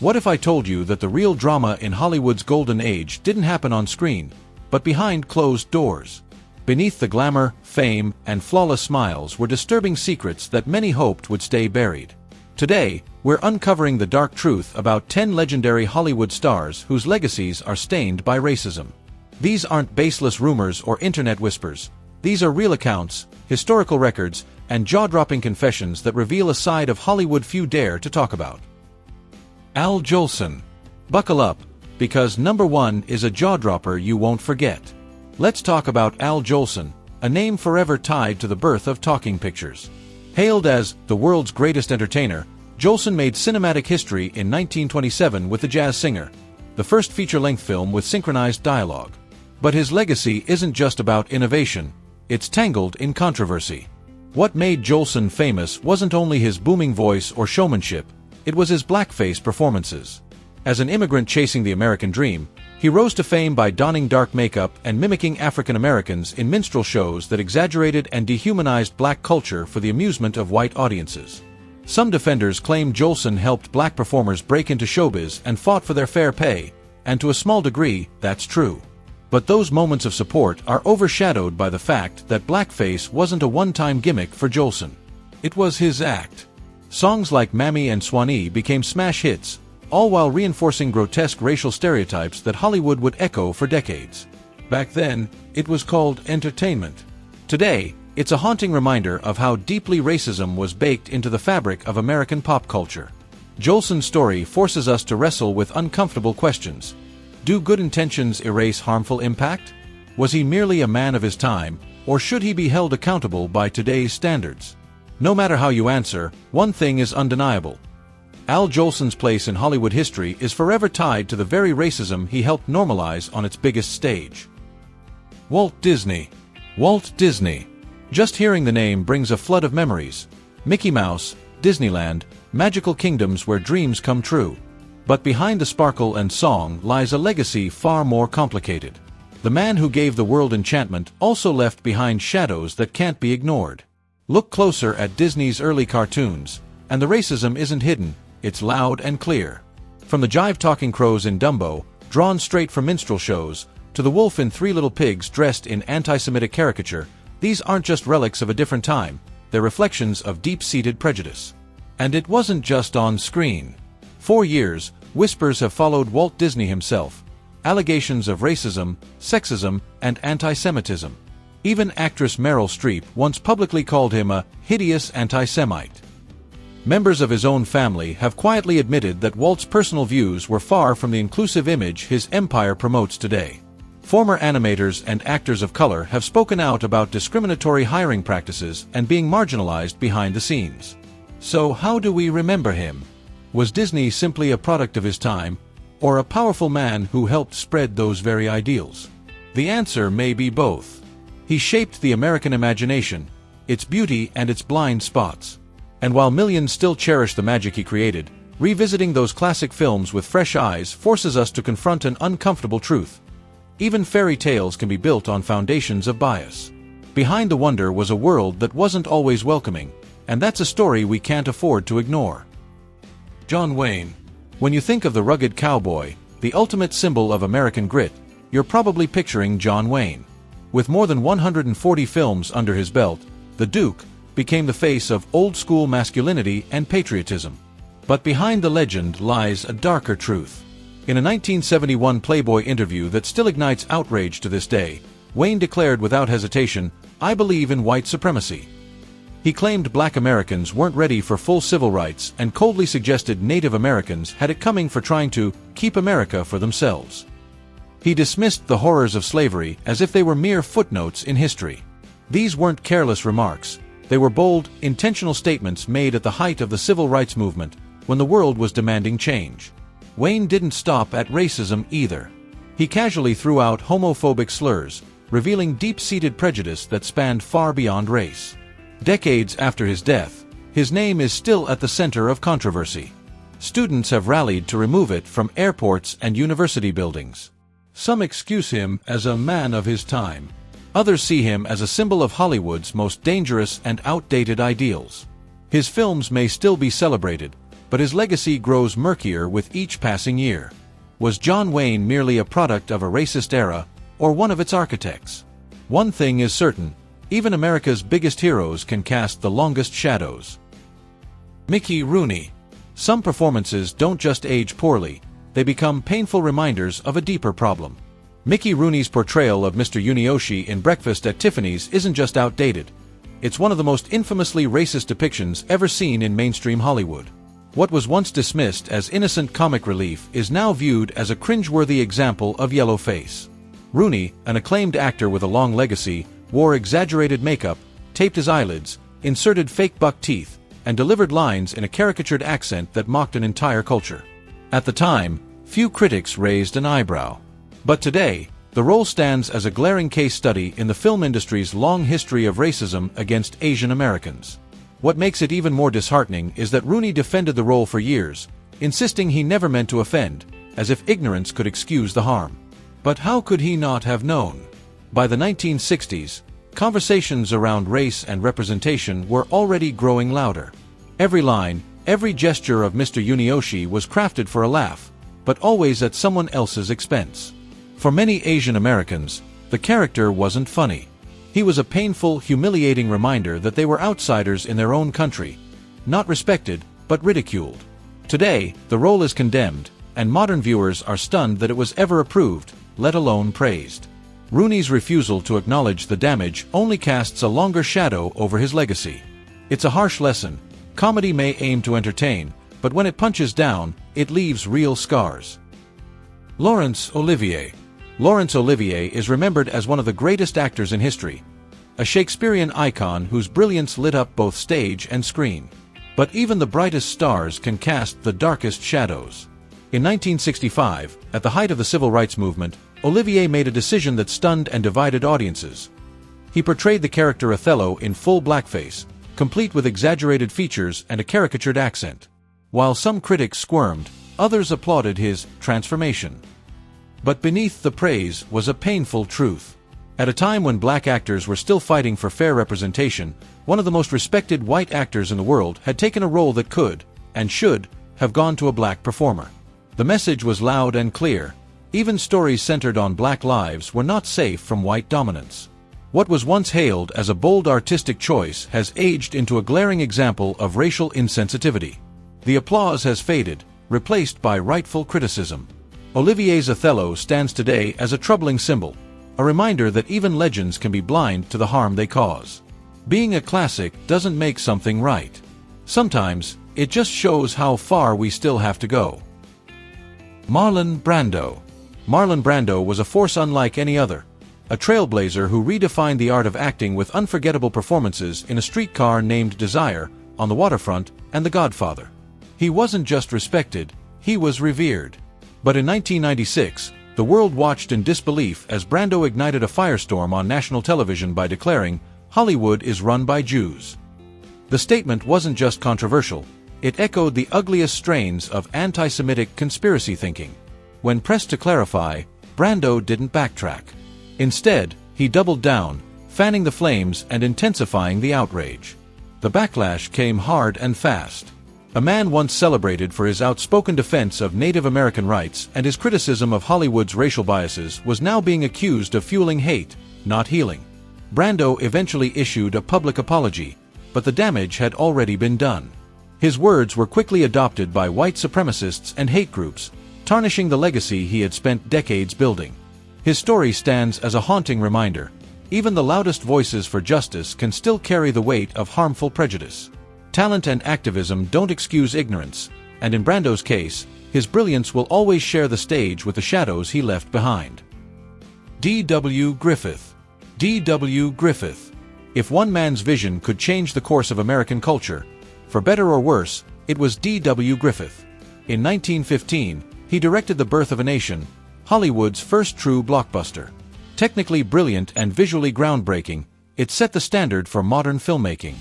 What if I told you that the real drama in Hollywood's golden age didn't happen on screen, but behind closed doors? Beneath the glamour, fame, and flawless smiles were disturbing secrets that many hoped would stay buried. Today, we're uncovering the dark truth about 10 legendary Hollywood stars whose legacies are stained by racism. These aren't baseless rumors or internet whispers. These are real accounts, historical records, and jaw-dropping confessions that reveal a side of Hollywood few dare to talk about. Al Jolson. Buckle up, because number 1 is a jaw-dropper you won't forget. Let's talk about Al Jolson, a name forever tied to the birth of talking pictures. Hailed as the world's greatest entertainer, Jolson made cinematic history in 1927 with The Jazz Singer, the first feature-length film with synchronized dialogue. But his legacy isn't just about innovation, it's tangled in controversy. What made Jolson famous wasn't only his booming voice or showmanship, it was his blackface performances. As an immigrant chasing the American dream, he rose to fame by donning dark makeup and mimicking African Americans in minstrel shows that exaggerated and dehumanized black culture for the amusement of white audiences. Some defenders claim Jolson helped black performers break into showbiz and fought for their fair pay, and to a small degree, that's true. But those moments of support are overshadowed by the fact that blackface wasn't a one-time gimmick for Jolson. It was his act. Songs like Mammy and Swanee became smash hits, all while reinforcing grotesque racial stereotypes that Hollywood would echo for decades. Back then, it was called entertainment. Today, it's a haunting reminder of how deeply racism was baked into the fabric of American pop culture. Jolson's story forces us to wrestle with uncomfortable questions. Do good intentions erase harmful impact? Was he merely a man of his time, or should he be held accountable by today's standards? No matter how you answer, one thing is undeniable. Al Jolson's place in Hollywood history is forever tied to the very racism he helped normalize on its biggest stage. Walt Disney. Walt Disney. Just hearing the name brings a flood of memories. Mickey Mouse, Disneyland, magical kingdoms where dreams come true. But behind the sparkle and song lies a legacy far more complicated. The man who gave the world enchantment also left behind shadows that can't be ignored. Look closer at Disney's early cartoons, and the racism isn't hidden, it's loud and clear. From the jive-talking crows in Dumbo, drawn straight from minstrel shows, to the wolf in Three Little Pigs dressed in anti-Semitic caricature, these aren't just relics of a different time, they're reflections of deep-seated prejudice. And it wasn't just on screen. For years, whispers have followed Walt Disney himself. Allegations of racism, sexism, and anti-Semitism. Even actress Meryl Streep once publicly called him a hideous anti-Semite. Members of his own family have quietly admitted that Walt's personal views were far from the inclusive image his empire promotes today. Former animators and actors of color have spoken out about discriminatory hiring practices and being marginalized behind the scenes. So how do we remember him? Was Disney simply a product of his time, or a powerful man who helped spread those very ideals? The answer may be both. He shaped the American imagination, its beauty and its blind spots. And while millions still cherish the magic he created, revisiting those classic films with fresh eyes forces us to confront an uncomfortable truth. Even fairy tales can be built on foundations of bias. Behind the wonder was a world that wasn't always welcoming, and that's a story we can't afford to ignore. John Wayne. When you think of the rugged cowboy, the ultimate symbol of American grit, you're probably picturing John Wayne. With more than 140 films under his belt, the Duke became the face of old-school masculinity and patriotism. But behind the legend lies a darker truth. In a 1971 Playboy interview that still ignites outrage to this day, Wayne declared without hesitation, "I believe in white supremacy." He claimed black Americans weren't ready for full civil rights and coldly suggested Native Americans had it coming for trying to keep America for themselves. He dismissed the horrors of slavery as if they were mere footnotes in history. These weren't careless remarks. They were bold, intentional statements made at the height of the civil rights movement, when the world was demanding change. Wayne didn't stop at racism either. He casually threw out homophobic slurs, revealing deep-seated prejudice that spanned far beyond race. Decades after his death, his name is still at the center of controversy. Students have rallied to remove it from airports and university buildings. Some excuse him as a man of his time. Others see him as a symbol of Hollywood's most dangerous and outdated ideals. His films may still be celebrated, but his legacy grows murkier with each passing year. Was John Wayne merely a product of a racist era, or one of its architects? One thing is certain, even America's biggest heroes can cast the longest shadows. Mickey Rooney. Some performances don't just age poorly, they become painful reminders of a deeper problem. Mickey Rooney's portrayal of Mr. Yunioshi in Breakfast at Tiffany's isn't just outdated. It's one of the most infamously racist depictions ever seen in mainstream Hollywood. What was once dismissed as innocent comic relief is now viewed as a cringeworthy example of yellow face. Rooney, an acclaimed actor with a long legacy, wore exaggerated makeup, taped his eyelids, inserted fake buck teeth, and delivered lines in a caricatured accent that mocked an entire culture. At the time, few critics raised an eyebrow. But today, the role stands as a glaring case study in the film industry's long history of racism against Asian Americans. What makes it even more disheartening is that Rooney defended the role for years, insisting he never meant to offend, as if ignorance could excuse the harm. But how could he not have known? By the 1960s, conversations around race and representation were already growing louder. Every line, every gesture of Mr. Yunioshi was crafted for a laugh, but always at someone else's expense. For many Asian Americans, the character wasn't funny. He was a painful, humiliating reminder that they were outsiders in their own country, not respected, but ridiculed. Today, the role is condemned, and modern viewers are stunned that it was ever approved, let alone praised. Rooney's refusal to acknowledge the damage only casts a longer shadow over his legacy. It's a harsh lesson. Comedy may aim to entertain, but when it punches down, it leaves real scars. Laurence Olivier. Laurence Olivier is remembered as one of the greatest actors in history, a Shakespearean icon whose brilliance lit up both stage and screen. But even the brightest stars can cast the darkest shadows. In 1965, at the height of the civil rights movement, Olivier made a decision that stunned and divided audiences. He portrayed the character Othello in full blackface, complete with exaggerated features and a caricatured accent. While some critics squirmed, others applauded his transformation. But beneath the praise was a painful truth. At a time when black actors were still fighting for fair representation, one of the most respected white actors in the world had taken a role that could, and should, have gone to a black performer. The message was loud and clear. Even stories centered on black lives were not safe from white dominance. What was once hailed as a bold artistic choice has aged into a glaring example of racial insensitivity. The applause has faded, replaced by rightful criticism. Olivier's Othello stands today as a troubling symbol, a reminder that even legends can be blind to the harm they cause. Being a classic doesn't make something right. Sometimes, it just shows how far we still have to go. Marlon Brando. Marlon Brando was a force unlike any other, a trailblazer who redefined the art of acting with unforgettable performances in A Streetcar Named Desire, On the Waterfront, and The Godfather. He wasn't just respected, he was revered. But in 1996, the world watched in disbelief as Brando ignited a firestorm on national television by declaring, "Hollywood is run by Jews." The statement wasn't just controversial, it echoed the ugliest strains of anti-Semitic conspiracy thinking. When pressed to clarify, Brando didn't backtrack. Instead, he doubled down, fanning the flames and intensifying the outrage. The backlash came hard and fast. A man once celebrated for his outspoken defense of Native American rights and his criticism of Hollywood's racial biases was now being accused of fueling hate, not healing. Brando eventually issued a public apology, but the damage had already been done. His words were quickly adopted by white supremacists and hate groups, tarnishing the legacy he had spent decades building. His story stands as a haunting reminder. Even the loudest voices for justice can still carry the weight of harmful prejudice. Talent and activism don't excuse ignorance, and in Brando's case, his brilliance will always share the stage with the shadows he left behind. D.W. Griffith. D.W. Griffith. If one man's vision could change the course of American culture, for better or worse, it was D.W. Griffith. In 1915, he directed The Birth of a Nation, Hollywood's first true blockbuster. Technically brilliant and visually groundbreaking, it set the standard for modern filmmaking.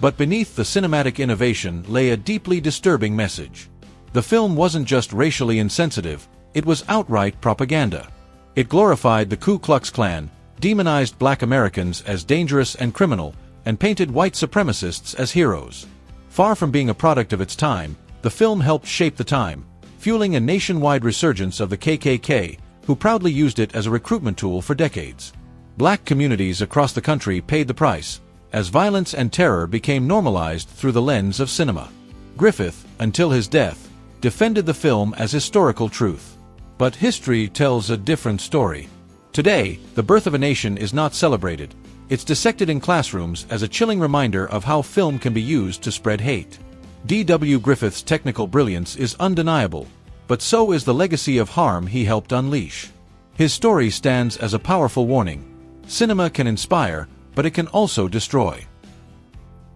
But beneath the cinematic innovation lay a deeply disturbing message. The film wasn't just racially insensitive, it was outright propaganda. It glorified the Ku Klux Klan, demonized black Americans as dangerous and criminal, and painted white supremacists as heroes. Far from being a product of its time, The film helped shape the time, fueling a nationwide resurgence of the KKK, who proudly used it as a recruitment tool for decades. Black communities across the country paid the price, as violence and terror became normalized through the lens of cinema. Griffith, until his death, defended the film as historical truth. But history tells a different story. Today, The Birth of a Nation is not celebrated. It's dissected in classrooms as a chilling reminder of how film can be used to spread hate. D.W. Griffith's technical brilliance is undeniable, but so is the legacy of harm he helped unleash. His story stands as a powerful warning. Cinema can inspire, but it can also destroy.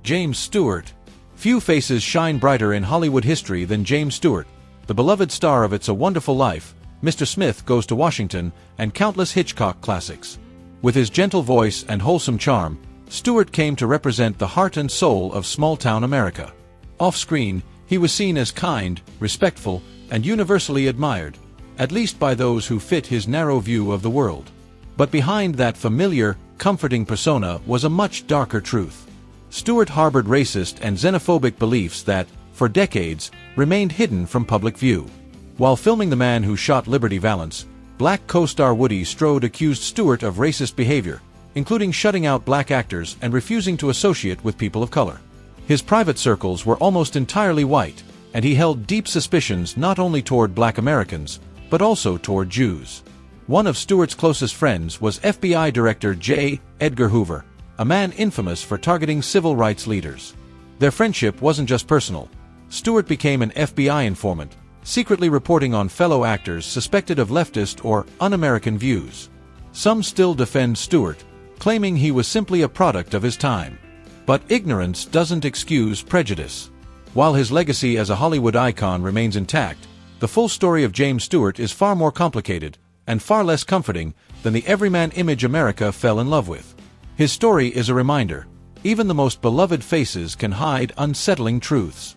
James Stewart. Few faces shine brighter in Hollywood history than James Stewart, the beloved star of It's a Wonderful Life, Mr. Smith Goes to Washington, and countless Hitchcock classics. With his gentle voice and wholesome charm, Stewart came to represent the heart and soul of small-town America. Off-screen, he was seen as kind, respectful, and universally admired, at least by those who fit his narrow view of the world. But behind that familiar, comforting persona was a much darker truth. Stewart harbored racist and xenophobic beliefs that, for decades, remained hidden from public view. While filming The Man Who Shot Liberty Valance, Black co-star Woody Strode accused Stewart of racist behavior, including shutting out black actors and refusing to associate with people of color. His private circles were almost entirely white, and he held deep suspicions not only toward black Americans, but also toward Jews. One of Stewart's closest friends was FBI Director J. Edgar Hoover, a man infamous for targeting civil rights leaders. Their friendship wasn't just personal. Stewart became an FBI informant, secretly reporting on fellow actors suspected of leftist or un-American views. Some still defend Stewart, claiming he was simply a product of his time. But ignorance doesn't excuse prejudice. While his legacy as a Hollywood icon remains intact, the full story of James Stewart is far more complicated and far less comforting than the everyman image America fell in love with. His story is a reminder: even the most beloved faces can hide unsettling truths.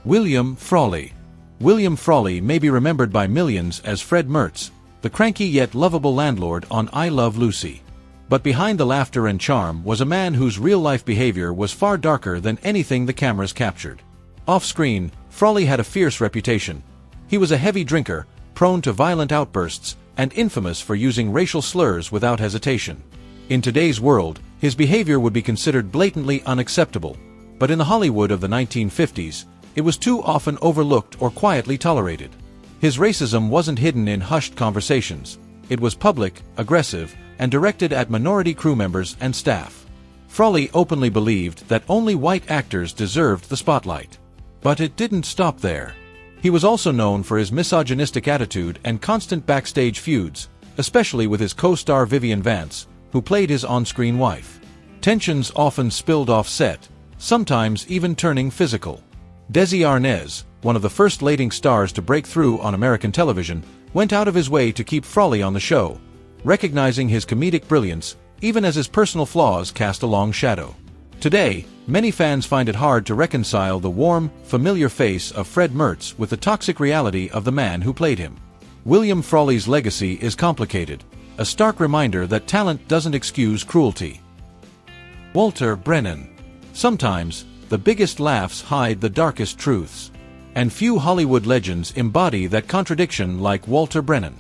William Frolley. William Frolley may be remembered by millions as Fred Mertz, the cranky yet lovable landlord on I Love Lucy. But behind the laughter and charm was a man whose real-life behavior was far darker than anything the cameras captured. Off-screen, Frolley had a fierce reputation. He was a heavy drinker, prone to violent outbursts, and infamous for using racial slurs without hesitation. In today's world, his behavior would be considered blatantly unacceptable, but in the Hollywood of the 1950s, it was too often overlooked or quietly tolerated. His racism wasn't hidden in hushed conversations. It was public, aggressive, and directed at minority crew members and staff. Frolley openly believed that only white actors deserved the spotlight. But it didn't stop there. He was also known for his misogynistic attitude and constant backstage feuds, especially with his co-star Vivian Vance, who played his on-screen wife. Tensions often spilled off set, sometimes even turning physical. Desi Arnaz, one of the first leading stars to break through on American television, went out of his way to keep Frolley on the show, recognizing his comedic brilliance, even as his personal flaws cast a long shadow. Today, many fans find it hard to reconcile the warm, familiar face of Fred Mertz with the toxic reality of the man who played him. William Frolley's legacy is complicated, a stark reminder that talent doesn't excuse cruelty. Walter Brennan. Sometimes, the biggest laughs hide the darkest truths. And few Hollywood legends embody that contradiction like Walter Brennan.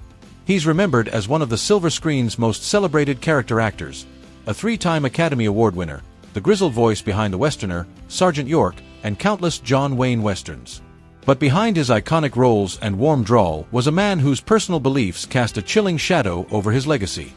He's remembered as one of the silver screen's most celebrated character actors, a three-time Academy Award winner, the grizzled voice behind The Westerner, Sergeant York, and countless John Wayne westerns. But behind his iconic roles and warm drawl was a man whose personal beliefs cast a chilling shadow over his legacy.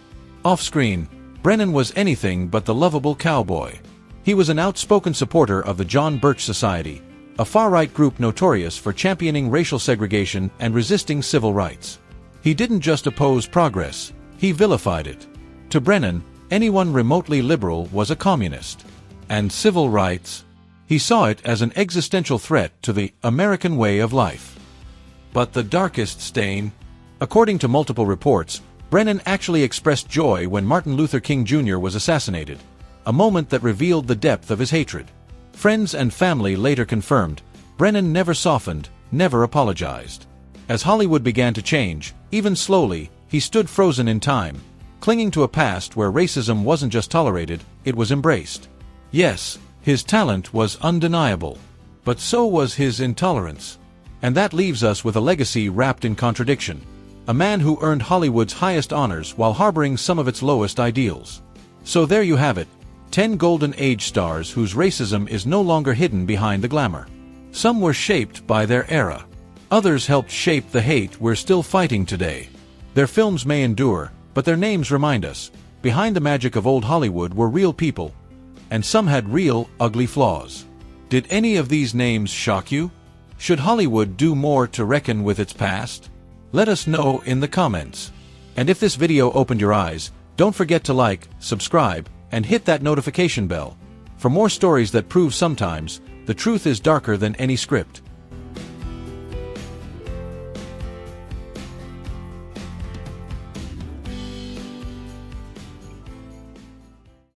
Off-screen, Brennan was anything but the lovable cowboy. He was an outspoken supporter of the John Birch Society, a far-right group notorious for championing racial segregation and resisting civil rights. He didn't just oppose progress, he vilified it. To Brennan, anyone remotely liberal was a communist. And civil rights? He saw it as an existential threat to the American way of life. But the darkest stain? According to multiple reports, Brennan actually expressed joy when Martin Luther King Jr. was assassinated, a moment that revealed the depth of his hatred. Friends and family later confirmed, Brennan never softened, never apologized. As Hollywood began to change, even slowly, he stood frozen in time, clinging to a past where racism wasn't just tolerated, it was embraced. Yes, his talent was undeniable. But so was his intolerance. And that leaves us with a legacy wrapped in contradiction. A man who earned Hollywood's highest honors while harboring some of its lowest ideals. So there you have it, 10 Golden Age stars whose racism is no longer hidden behind the glamour. Some were shaped by their era. Others helped shape the hate we're still fighting today. Their films may endure, but their names remind us, behind the magic of old Hollywood were real people. And some had real, ugly flaws. Did any of these names shock you? Should Hollywood do more to reckon with its past? Let us know in the comments. And if this video opened your eyes, don't forget to like, subscribe, and hit that notification bell. For more stories that prove sometimes, the truth is darker than any script.